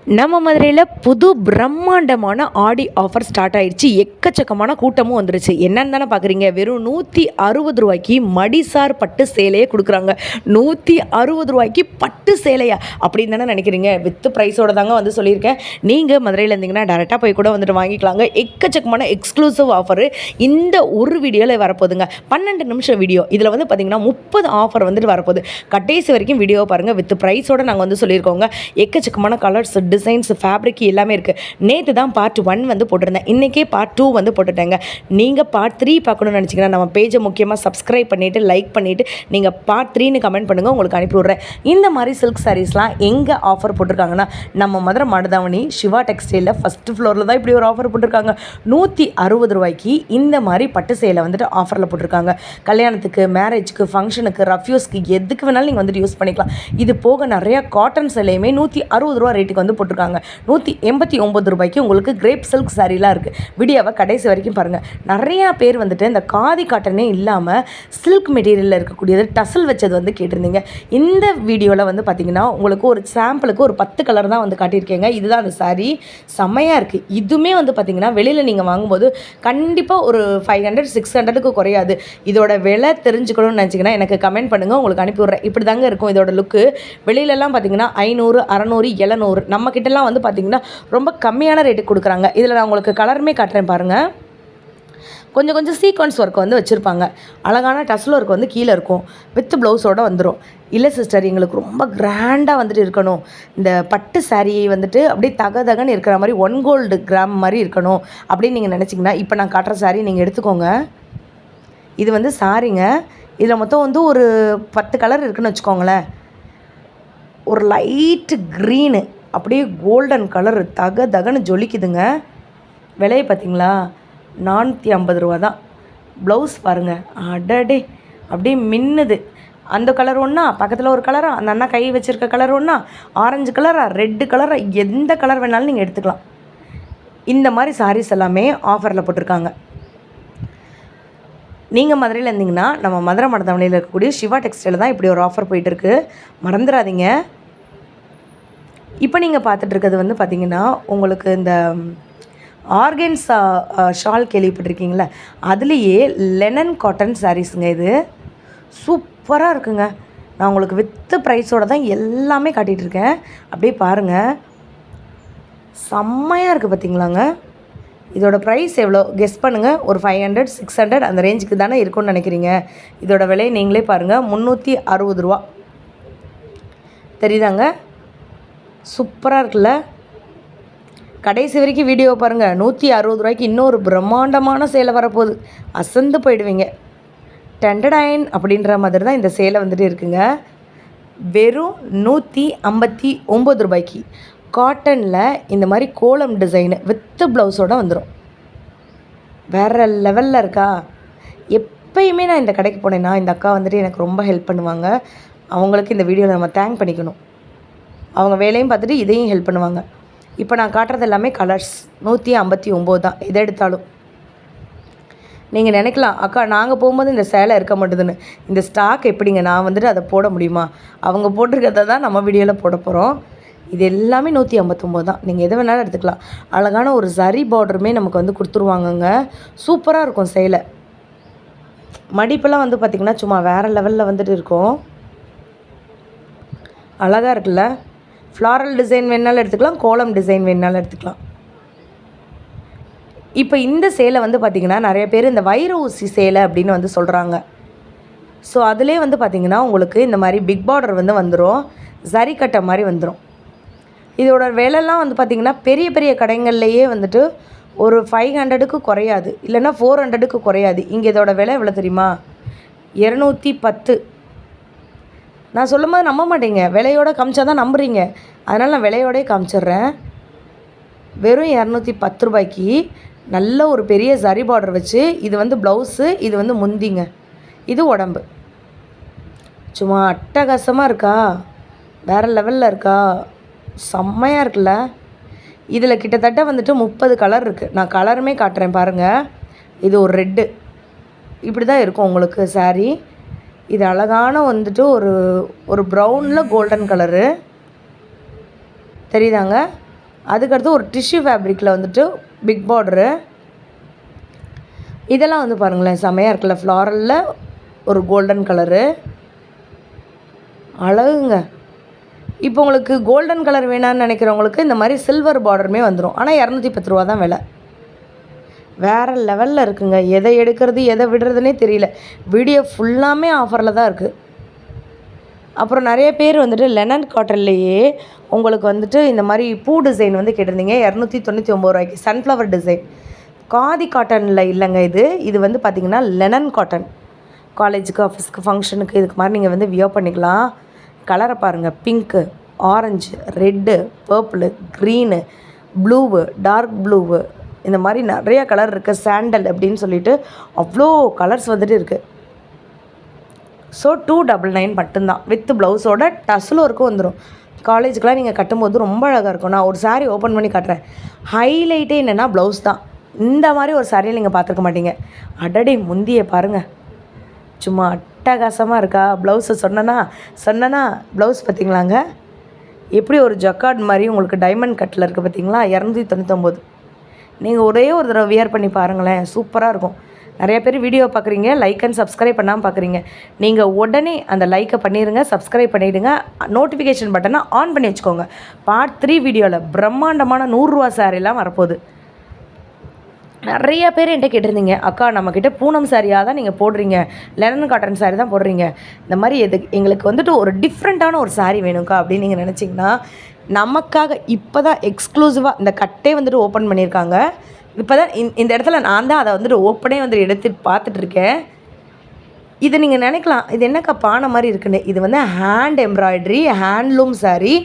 நம்ம மதுரையில் புது பிரம்மாண்டமான ஆடி ஆஃபர் ஸ்டார்ட் ஆயிடுச்சு. எக்கச்சக்கமான கூட்டமும் வந்துருச்சு. என்னன்னு தானே பார்க்குறீங்க, வெறும் 160 ரூபாய்க்கு மடிசார் பட்டு சேலையே கொடுக்குறாங்க. 160 ரூபாய்க்கு பட்டு சேலையா அப்படின்னு தானே நினைக்கிறீங்க? வித்து ப்ரைஸோட தாங்க வந்து சொல்லியிருக்கேன். நீங்கள் மதுரையில் இருந்தீங்கன்னா டேரெக்டாக போய் கூட வந்துட்டு வாங்கிக்கலாங்க. எக்கச்சக்கமான எக்ஸ்க்ளூசிவ் ஆஃபரு இந்த ஒரு வீடியோவில் வரப்போகுதுங்க. 12 நிமிஷம் வீடியோ. இதில் வந்து பார்த்திங்கன்னா 30 ஆஃபர் வந்துட்டு வரப்போகுது. கடைசி வரைக்கும் வீடியோ பாருங்கள். வித் ப்ரைஸோட நாங்கள் வந்து சொல்லியிருக்கோங்க. எக்கச்சக்கமான கலர்ஸ், டிசைன்ஸ், ஃபேப்ரிக் எல்லாமே இருக்குது. நேற்று தான் பார்ட் 1 வந்து போட்டிருந்தேன். இன்றைக்கே பார்ட் 2 வந்து போட்டுட்டேங்க. நீங்கள் பார்ட் 3 பார்க்கணும்னு நினச்சிங்கன்னா நம்ம பேஜை முக்கியமாக சப்ஸ்கிரைப் பண்ணிவிட்டு லைக் பண்ணிவிட்டு நீங்கள் பார்ட் 3ன்னு கமெண்ட் பண்ணுங்கள், உங்களுக்கு அனுப்பி விட்றேன். இந்த மாதிரி சில்க் சாரீஸ்லாம் எங்கே ஆஃபர் போட்டிருக்காங்கன்னா நம்ம மதுரை மாடதாவணி சிவா டெக்ஸ்டைலில் ஃபஸ்ட்டு ஃப்ளோரில் தான் இப்படி ஒரு ஆஃபர் போட்டிருக்காங்க. 160 ரூபாய்க்கு இந்த மாதிரி பட்டு சேலை வந்துட்டு ஆஃபரில் போட்டிருக்காங்க. கல்யாணத்துக்கு, மேரேஜுக்கு, ஃபங்க்ஷனுக்கு, ரஃப்யூஸ்க்கு எதுக்கு வேணாலும் நீங்கள் வந்துட்டு யூஸ் பண்ணிக்கலாம். இது போக நிறையா காட்டன் சேலையுமே 160 ரூபா ரேட்டுக்கு வந்து போட்டிருக்காங்க. 189 ரூபாய்க்கு உங்களுக்கு கிரேப் சில்க் சாரீலாம் இருக்குது. வீடியோவை கடைசி வரைக்கும் பாருங்கள். நிறையா பேர் வந்துட்டு இந்த காதி காட்டனே இல்லாமல் சில்க் மெட்டீரியலில் இருக்கக்கூடியது டசல் வச்சது வந்து கேட்டிருந்தீங்க. இந்த வீடியோவில் வந்து பார்த்திங்கன்னா உங்களுக்கு ஒரு சாம்பிளுக்கு ஒரு 10 கலர் தான் வந்து காட்டியிருக்கேங்க. இதுதான் அந்த சாரீ. செம்மையாக இருக்குது. இதுவுமே வந்து பார்த்திங்கன்னா வெளியில் நீங்கள் வாங்கும்போது கண்டிப்பாக ஒரு 500-600க்கு குறையாது. இதோட விலை தெரிஞ்சுக்கணும்னு நினச்சிங்கன்னா எனக்கு கமெண்ட் பண்ணுங்கள், உங்களுக்கு அனுப்பி விட்றேன். இப்படி தாங்க இருக்கும் இதோட லுக்கு. வெளியிலலாம் பார்த்திங்கன்னா 500, 600, 700. நம்மக்கிட்டலாம் வந்து பார்த்திங்கன்னா ரொம்ப கம்மியான ரேட்டுக்கு கொடுக்குறாங்க. இதில் நான் உங்களுக்கு கலருமே காட்டுறேன் பாருங்கள். கொஞ்சம் கொஞ்சம் சீக்வன்ஸ் ஒர்க் வந்து வச்சுருப்பாங்க. அழகான டஸ்ல் ஒர்க் வந்து கீழே இருக்கும். வித் ப்ளவுஸோடு வந்துடும். இல்லை சிஸ்டர், எங்களுக்கு ரொம்ப கிராண்டாக வந்துட்டு இருக்கணும், இந்த பட்டு சாரியை வந்துட்டு அப்படியே தகன்னு இருக்கிற மாதிரி 1 கோல்டு கிராம் மாதிரி இருக்கணும் அப்படின்னு நீங்கள் நினச்சிங்கன்னா இப்போ நான் காட்டுற சாரி நீங்கள் எடுத்துக்கோங்க. இது வந்து சாரிங்க. இதில் மொத்தம் வந்து ஒரு 10 கலர் இருக்குதுன்னு வச்சுக்கோங்களேன். ஒரு லைட்டு க்ரீனு, அப்படியே கோல்டன் கலர் தகன்னு ஜொலிக்குதுங்க. விலையை பார்த்தீங்களா? 450 ரூபா தான். ப்ளவுஸ் பாருங்கள், அடடே அப்படியே மின்னுது. அந்த கலர் ஒன்றா, பக்கத்தில் ஒரு கலரா, அந்த அண்ணா கை வச்சுருக்க கலர் ஒன்றா, ஆரஞ்சு கலரா, ரெட்டு கலரா, எந்த கலர் வேணாலும் நீங்கள் எடுத்துக்கலாம். இந்த மாதிரி சாரீஸ் எல்லாமே ஆஃபரில் போட்டிருக்காங்க. நீங்கள் மதுரையில் இருந்தீங்கன்னா நம்ம மதுரை மடத்தவணையில் இருக்கக்கூடிய சிவா டெக்ஸ்டைலில் தான் இப்படி ஒரு ஆஃபர் போயிட்டுருக்கு. மறந்துடாதீங்க. இப்போ நீங்கள் பார்த்துட்ருக்கிறது வந்து பார்த்திங்கன்னா உங்களுக்கு இந்த ஆர்கன்ஸா ஷால் கேள்விப்பட்டிருக்கீங்களா? அதுலேயே லெனன் காட்டன் சாரீஸுங்க. இது சூப்பராக இருக்குங்க. நான் உங்களுக்கு வித்து ப்ரைஸோடு தான் எல்லாமே காட்டிகிட்ருக்கேன். அப்படியே பாருங்கள், செம்மையாக இருக்குது பார்த்திங்களாங்க. இதோட ப்ரைஸ் எவ்வளோ கெஸ் பண்ணுங்கள். ஒரு 500-600 அந்த ரேஞ்சுக்கு தானே இருக்கும்னு நினைக்கிறீங்க. இதோட விலையை நீங்களே பாருங்கள். 360 ரூபா. தெரியுதாங்க? சூப்பராக இருக்குல்ல? கடைசி வரைக்கும் வீடியோ பாருங்கள். 160 ரூபாய்க்கு இன்னொரு பிரம்மாண்டமான சேலை வரப்போகுது. அசந்து போயிடுவீங்க. டெண்டடைன் அப்படின்ற மாதிரி தான் இந்த சேலை வந்துட்டு இருக்குங்க. வெறும் 159 ரூபாய்க்கு காட்டனில் இந்த மாதிரி கோலம் டிசைனு வித்து ப்ளவுஸோடு வந்துடும். வேறு லெவலில் இருக்கா? எப்பயுமே நான் இந்த கடைக்கு போனேன்னா இந்த அக்கா வந்துட்டு எனக்கு ரொம்ப ஹெல்ப் பண்ணுவாங்க. அவங்களுக்கு இந்த வீடியோவில் நம்ம தேங்க் பண்ணிக்கணும். அவங்க வேலையும் பார்த்துட்டு இதையும் ஹெல்ப் பண்ணுவாங்க. இப்போ நான் காட்டுறது எல்லாமே கலர்ஸ். 159 தான் எதை எடுத்தாலும். நீங்கள் நினைக்கலாம், அக்கா நாங்கள் போகும்போது இந்த சேலை இருக்க மாட்டேதுன்னு. இந்த ஸ்டாக் எப்படிங்க நான் வந்துட்டு அதை போட முடியுமா? அவங்க போட்டிருக்கிறத தான் நம்ம வீடியோவில் போட போகிறோம். இது எல்லாமே 159 தான். நீங்கள் எதை வேணாலும் எடுத்துக்கலாம். அழகான ஒரு சரி பார்டருமே நமக்கு வந்து கொடுத்துருவாங்கங்க. சூப்பராக இருக்கும் சேலை. மடிப்பெல்லாம் வந்து பார்த்திங்கன்னா சும்மா வேறு லெவலில் வந்துட்டு இருக்கும். அழகாக இருக்குல்ல? ஃப்ளாரல் டிசைன் வேணாலும் எடுத்துக்கலாம், கோலம் டிசைன் வேணாலும் எடுத்துக்கலாம். இப்போ இந்த சேலை வந்து பார்த்திங்கன்னா நிறைய பேர் இந்த வைர ஊசி சேலை அப்படின்னு வந்து சொல்கிறாங்க. ஸோ அதிலே வந்து பார்த்திங்கன்னா உங்களுக்கு இந்த மாதிரி பிக் பார்டர் வந்து வந்துடும். சரி கட்டை மாதிரி வந்துடும். இதோட விலைலாம் வந்து பார்த்திங்கன்னா பெரிய பெரிய கடைகள்லையே வந்துட்டு ஒரு 500க்கு குறையாது, இல்லைன்னா 400க்கு குறையாது. இங்கே இதோட விலை எவ்வளோ தெரியுமா? 210. நான் சொல்லும் போது நம்ப மாட்டீங்க. விலையோடு காமிச்சா தான் நம்புறீங்க. அதனால் நான் விலையோடே காமிச்சிட்றேன். வெறும் 210 ரூபாய்க்கு நல்ல ஒரு பெரிய சரி பார்டர் வச்சு, இது வந்து ப்ளவுஸு, இது வந்து முந்திங்க, இது உடம்பு. சும்மா அட்டகாசமாக இருக்கா? வேறு லெவலில் இருக்கா? செம்மையாக இருக்குல்ல? இதில் கிட்டத்தட்ட வந்துட்டு 30 கலர் இருக்குது. நான் கலருமே காட்டுறேன் பாருங்கள். இது ஒரு ரெட்டு. இப்படி தான் இருக்கும் உங்களுக்கு சாரீ. இது அழகான வந்துட்டு ஒரு ப்ரௌனில் கோல்டன் கலரு தெரியுதாங்க. அதுக்கடுத்து ஒரு டிஷ்யூ ஃபேப்ரிக்கில் வந்துட்டு பிக் பார்டரு. இதெல்லாம் வந்து பாருங்களேன் செமையாக இருக்குல்ல, ஃப்ளாரலில் ஒரு கோல்டன் கலரு, அழகுங்க. இப்போ உங்களுக்கு கோல்டன் கலர் வேணான்னு நினைக்கிறவங்களுக்கு இந்த மாதிரி சில்வர் பார்டருமே வந்துடும். ஆனால் 210 ரூபா தான் விலை. வேறு லெவலில் இருக்குங்க. எதை எடுக்கிறது எதை விடுறதுனே தெரியல. வீடியோ ஃபுல்லாமே ஆஃபரில் தான் இருக்குது. அப்புறம் நிறைய பேர் வந்துட்டு லெனன் காட்டன்லேயே உங்களுக்கு வந்துட்டு இந்த மாதிரி பூ டிசைன் வந்து கேட்டிருந்தீங்க 299 ரூபாய்க்கு. சன்ஃப்ளவர் டிசைன் காதி காட்டனில் இல்லைங்க. இது வந்து பார்த்திங்கன்னா லெனன் காட்டன். காலேஜுக்கு ஆஃபீஸ்க்கு ஃபங்க்ஷனுக்கு இதுக்கு மாதிரி நீங்கள் வந்து வியர் பண்ணிக்கலாம். கலரை பாருங்கள், pink, orange, red, purple, green, blue, dark blue, இந்த மாதிரி நிறைய கலர் இருக்குது. சாண்டல் அப்படின்னு சொல்லிட்டு அவ்வளோ கலர்ஸ் வந்துட்டு இருக்குது. ஸோ 299 மட்டும்தான் வித் ப்ளவுஸோட டஸ்ஸில் ஒர்க்கும் வந்துடும். காலேஜுக்கெலாம் நீங்கள் கட்டும்போது ரொம்ப அழகாக இருக்கும். நான் ஒரு சாரீ ஓப்பன் பண்ணி காட்டுறேன். ஹைலைட்டே என்னென்னா ப்ளவுஸ் தான். இந்த மாதிரி ஒரு சாரியை நீங்கள் பார்த்துருக்க மாட்டீங்க. அடடே முந்தியை பாருங்கள், சும்மா அட்டகாசமாக இருக்கா. ப்ளவுஸை சொன்னனா ப்ளவுஸ் பார்த்திங்களாங்க, எப்படி ஒரு ஜக்கார்ட் மாதிரி உங்களுக்கு டைமண்ட் கட்டில் இருக்குது பார்த்திங்களா. 299. நீங்கள் ஒரே ஒரு தடவை வியர் பண்ணி பாருங்களேன், சூப்பராக இருக்கும். நிறைய பேர் வீடியோ பார்க்குறீங்க, லைக் அண்ட் சப்ஸ்கிரைப் பண்ணாமல் பார்க்குறீங்க. நீங்கள் உடனே அந்த லைக்கை பண்ணிடுங்க, சப்ஸ்கிரைப் பண்ணிவிடுங்க, நோட்டிஃபிகேஷன் பட்டனை ஆன் பண்ணி வச்சுக்கோங்க. பார்ட் 3 வீடியோவில் பிரம்மாண்டமான 100 ரூபா சாரீலாம் வரப்போகுது. நிறைய பேர் என்கிட்ட கேட்டிருந்தீங்க, அக்கா நம்மக்கிட்ட பூனம் சாரியாக தான் நீங்கள் போடுறீங்க, லெனன் காட்டன் சாரி தான் போடுறீங்க, இந்த மாதிரி எங்களுக்கு வந்துட்டு ஒரு டிஃப்ரெண்ட்டான ஒரு சாரீ வேணும்க்கா அப்படின்னு நீங்கள் நினச்சிங்கன்னா, நமக்காக இப்போ தான் எக்ஸ்க்ளூசிவாக இந்த கட்டே வந்துட்டு ஓப்பன் பண்ணியிருக்காங்க. இப்போ தான் இந்த இடத்துல நான் தான் அதை வந்துட்டு ஓப்பனே வந்துட்டு எடுத்து பார்த்துட்ருக்கேன். இதை நீங்கள் நினைக்கலாம், இது என்னக்கா பானை மாதிரி இருக்குன்னு. இது வந்து ஹேண்ட் எம்ப்ராய்டரி ஹேண்ட்லூம் சாரீ.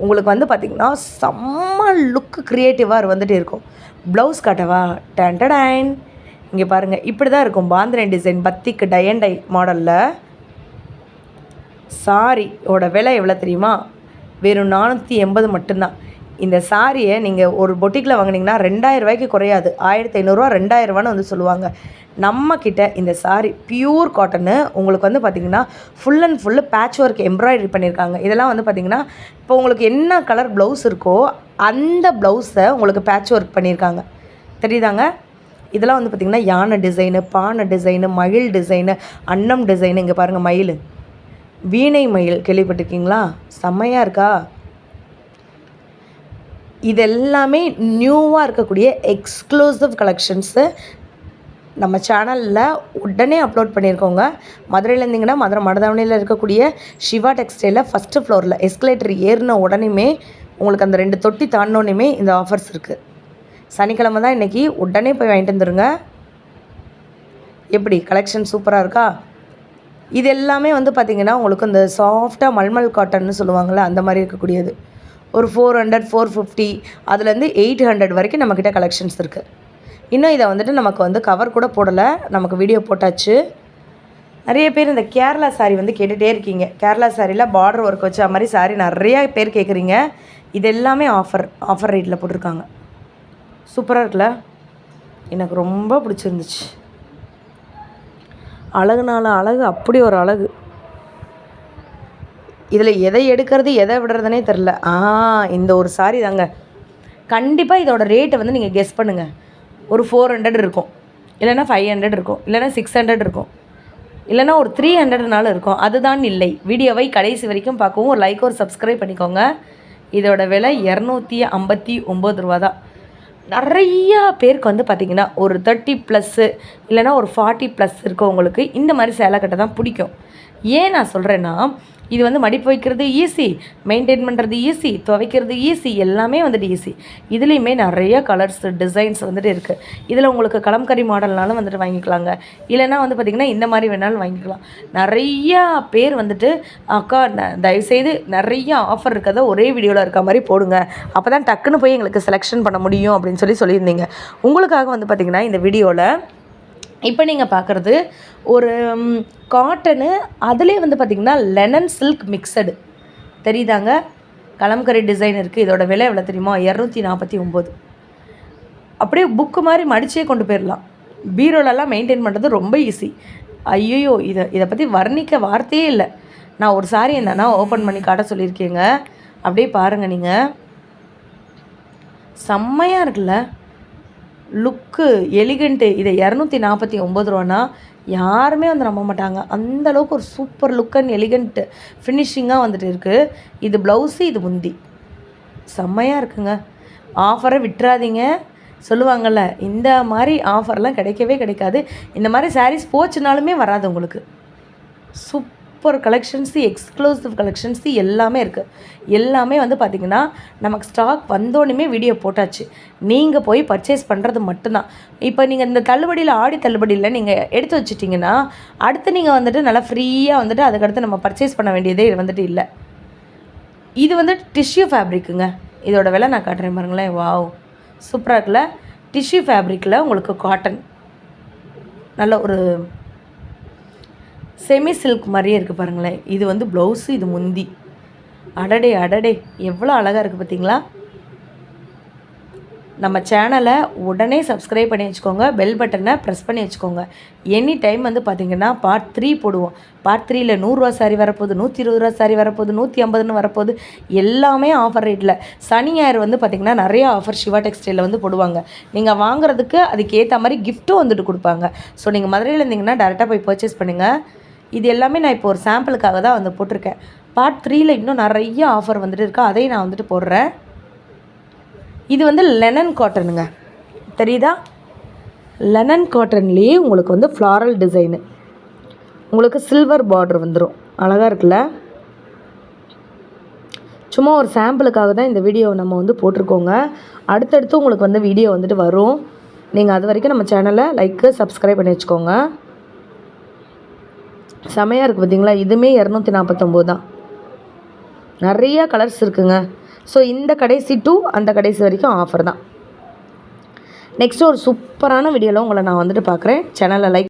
உங்களுக்கு வந்து பார்த்திங்கன்னா செம்ம லுக்கு க்ரியேட்டிவாக வந்துட்டு இருக்கும். ப்ளவுஸ் காட்டவா? டேன் இங்கே பாருங்கள், இப்படி தான் இருக்கும். பாந்திரன் டிசைன் பத்திக்கு டை அண்ட் டை மாடலில். சாரியோட விலை எவ்வளோ தெரியுமா? வெறும் 480 மட்டும்தான். இந்த சாரியை நீங்கள் ஒரு பொட்டிக்கில் வாங்கினீங்கன்னா 2000 ரூபாய்க்கு குறையாது. 1500 2000 வந்து சொல்லுவாங்க. நம்மக்கிட்ட இந்த சாரி பியூர் காட்டனு. உங்களுக்கு வந்து பார்த்திங்கன்னா full and full patch work embroidery பண்ணியிருக்காங்க. இதெல்லாம் வந்து பார்த்திங்கன்னா இப்போ உங்களுக்கு என்ன கலர் ப்ளவுஸ் இருக்கோ அந்த ப்ளவுஸை உங்களுக்கு பேட்ச் ஒர்க் பண்ணியிருக்காங்க. தெரியுதாங்க? இதெல்லாம் வந்து பார்த்திங்கன்னா யானை டிசைனு, பானை டிசைனு, மயில் டிசைனு, அன்னம் டிசைனு. இங்கே பாருங்கள் மயில், வீணை மயில் கேள்விப்பட்டிருக்கீங்களா? செம்மையாக இருக்கா? இதெல்லாமே நியூவாக இருக்கக்கூடிய எக்ஸ்க்ளூசிவ் கலெக்ஷன்ஸு நம்ம சேனலில் உடனே அப்லோட் பண்ணியிருக்கோங்க. மதுரையில் இருந்தீங்கன்னா மதுரை மடதாவணியில் இருக்கக்கூடிய சிவா டெக்ஸ்டைலில் ஃபஸ்ட்டு ஃப்ளோரில் எஸ்கலேட்டர் ஏறின உடனேமே உங்களுக்கு அந்த 2 தொட்டி தாண்டினோடனே இந்த ஆஃபர்ஸ் இருக்குது. சனிக்கிழமை தான் இன்றைக்கி. உடனே போய் வாங்கிட்டு வந்துடுங்க. எப்படி கலெக்ஷன் சூப்பராக இருக்கா? இது எல்லாமே வந்து பார்த்திங்கன்னா உங்களுக்கு இந்த சாஃப்டாக மல்மல் காட்டன்னு சொல்லுவாங்கள்ல, அந்த மாதிரி இருக்கக்கூடியது. ஒரு 400 450 அதுலேருந்து 800 வரைக்கும் நம்மக்கிட்ட கலெக்ஷன்ஸ் இருக்குது. இன்னும் இதை வந்துட்டு நமக்கு வந்து கவர் கூட போடலை, நமக்கு வீடியோ போட்டாச்சு. நிறைய பேர் இந்த கேரளா சாரீ வந்து கேட்டுகிட்டே இருக்கீங்க. கேரளா சாரியில் பார்டர் ஒர்க் வச்ச மாதிரி சாரீ நிறையா பேர் கேட்குறீங்க. இது எல்லாமே ஆஃபர் ரேட்டில் போட்டிருக்காங்க. சூப்பராக இருக்குல்ல? எனக்கு ரொம்ப பிடிச்சிருந்துச்சு. அழகுனால அழகு, அப்படி ஒரு அழகு. இதில் எதை எடுக்கிறது எதை விடுறதுனே தெரில. இந்த ஒரு சாரீ தாங்க. கண்டிப்பாக இதோட ரேட்டை வந்து நீங்கள் கெஸ் பண்ணுங்கள். ஒரு 400 இருக்கும், இல்லைனா 500 இருக்கும், இல்லைனா 600 இருக்கும், இல்லைனா ஒரு 300னாலும் இருக்கும். அதுதான் இல்லை. வீடியோவை கடைசி வரைக்கும் பார்க்கவும் ஒரு லைக் ஒரு சப்ஸ்கிரைப் பண்ணிக்கோங்க. இதோட விலை 259 ரூபா தான். நிறையா பேருக்கு வந்து பார்த்திங்கன்னா ஒரு 30+ இல்லைனா ஒரு 40+ இருக்கவங்களுக்கு இந்த மாதிரி சேலை கட்ட தான் பிடிக்கும். ஏன் நான் சொல்கிறேன்னா, இது வந்து மடிப்பு வைக்கிறது ஈஸி, மெயின்டைன் பண்ணுறது ஈஸி, துவைக்கிறது ஈஸி, எல்லாமே வந்துட்டு ஈஸி. இதுலேயுமே நிறைய கலர்ஸ் டிசைன்ஸ் வந்துட்டு இருக்குது. இதில் உங்களுக்கு கலம்கரி மாடல்னாலும் வந்துட்டு வாங்கிக்கலாங்க, இல்லைனா வந்து பார்த்திங்கன்னா இந்த மாதிரி வேணாலும் வாங்கிக்கலாம். நிறையா பேர் வந்துட்டு அக்கா தயவுசெய்து நிறைய ஆஃபர் இருக்கிறத ஒரே வீடியோவில் இருக்க மாதிரி போடுங்க, அப்போ தான் டக்குன்னு போய் எங்களுக்கு செலெக்ஷன் பண்ண முடியும் அப்படின்னு சொல்லியிருந்தீங்க. உங்களுக்காக வந்து பார்த்திங்கன்னா இந்த வீடியோவில் இப்போ நீங்கள் பார்க்குறது ஒரு காட்டனு, அதுலேயே வந்து பார்த்திங்கன்னா லெனன் சில்க் மிக்சடு. தெரியுதாங்க? கலம்கரி டிசைன் இருக்குது. இதோட விலை எவ்வளோ தெரியுமா? 249. அப்படியே புக்கு மாதிரி மடிச்சே கொண்டு போயிடலாம். பீரோலெல்லாம் மெயின்டைன் பண்ணுறது ரொம்ப ஈஸி. ஐயோ, இதை பற்றி வர்ணிக்க வார்த்தையே இல்லை. நான் ஒரு சாரி என்னன்னா ஓப்பன் பண்ணி காட்ட சொல்லியிருக்கேங்க. அப்படியே பாருங்கள் நீங்கள். செம்மையாக இருக்குல்ல லுக்கு, எலிகண்ட்டு. இதை 249 ரூபான்னா யாருமே வந்து நம்ப மாட்டாங்க. அந்தளவுக்கு ஒரு சூப்பர் லுக் அண்ட் எலிகண்ட் ஃபினிஷிங்காக வந்துட்டு இருக்குது. இது ப்ளவுஸு, இது முந்தி. செம்மையாக இருக்குங்க. ஆஃபரை விட்டுறாதீங்க. சொல்லுவாங்கள்ல, இந்த மாதிரி ஆஃபர்லாம் கிடைக்கவே கிடைக்காது. இந்த மாதிரி சாரீஸ் போச்சுனாலுமே வராது உங்களுக்கு. சூப்பர் கலெக்ஷன்ஸு, எக்ஸ்க்ளூசிவ் கலெக்ஷன்ஸு எல்லாமே இருக்குது. எல்லாமே வந்து பார்த்திங்கன்னா நமக்கு ஸ்டாக் வந்தோடனே வீடியோ போட்டாச்சு. நீங்கள் போய் பர்ச்சேஸ் பண்ணுறது மட்டும்தான். இப்போ நீங்கள் இந்த தள்ளுபடியில், ஆடி தள்ளுபடியில் நீங்கள் எடுத்து வச்சிட்டிங்கன்னா அடுத்து நீங்கள் வந்துட்டு நல்லா ஃப்ரீயாக வந்துட்டு அதுக்கடுத்து நம்ம பர்ச்சேஸ் பண்ண வேண்டியதே வந்துட்டு இல்லை. இது வந்து டிஷ்யூ ஃபேப்ரிக்குங்க. இதோட விலை நான் காட்டுறேன் பாருங்களேன். வாவ், சூப்பராக இருக்குல்ல. டிஷ்யூ ஃபேப்ரிக்கில் உங்களுக்கு காட்டன் நல்ல ஒரு செமி சில்க் மாதிரியே இருக்குது பாருங்களேன். இது வந்து ப்ளவுஸு, இது முந்தி. அடடே அடடே, எவ்வளோ அழகாக இருக்குது பார்த்தீங்களா. நம்ம சேனலை உடனே சப்ஸ்கிரைப் பண்ணி வச்சுக்கோங்க. பெல் பட்டனை ப்ரெஸ் பண்ணி வச்சுக்கோங்க. எனி டைம் வந்து பார்த்திங்கன்னா பார்ட் 3 போடுவோம். பார்ட் 3ல் 100 ரூபா சாரி வரப்போகுது, 120 ரூபா சாரி வரப்போகுது, 150ன்னு வரப்போகுது. எல்லாமே ஆஃபர் ரேட்டில். சனி ஞாயிறு வந்து பார்த்திங்கன்னா நிறைய ஆஃபர் சிவா டெக்ஸ்டைலில் வந்து போடுவாங்க. நீங்கள் வாங்குறதுக்கு அதுக்கேற்ற மாதிரி கிஃப்ட்டும் வந்துட்டு கொடுப்பாங்க. ஸோ நீங்கள் மதுரையில் இருந்தீங்கன்னா டேரெக்டாக போய் பர்ச்சேஸ் பண்ணுங்கள். இது எல்லாமே நான் இப்போ ஒரு சாம்பிளுக்காக தான் வந்து போட்டிருக்கேன். பார்ட் 3ல் இன்னும் நிறைய ஆஃபர் வந்துட்டு இருக்கா, அதையும் நான் வந்துட்டு போடுறேன். இது வந்து லெனன் காட்டனுங்க, தெரியுதா? லெனன் காட்டன்லேயே உங்களுக்கு வந்து ஃப்ளாரல் டிசைனு, உங்களுக்கு சில்வர் பார்டர் வந்துடும். அழகாக இருக்குல்ல. சும்மா ஒரு சாம்பிளுக்காக தான் இந்த வீடியோவை நம்ம வந்து போட்டிருக்கோங்க. அடுத்தடுத்து உங்களுக்கு வந்து வீடியோ வந்துட்டு வரும். நீங்கள் அது வரைக்கும் நம்ம சேனலை லைக்கு, சப்ஸ்கிரைப் பண்ணி வச்சுக்கோங்க. செமையாக இருக்குது பார்த்தீங்களா. இதுவுமே 249 தான். நிறையா கலர்ஸ் இருக்குங்க. ஸோ இந்த கடைசி டு அந்த கடைசி வரைக்கும் ஆஃபர் தான். நெக்ஸ்ட்டு ஒரு சூப்பரான வீடியோவில் உங்களை நான் வந்துட்டு பார்க்குறேன். சேனலை லைக்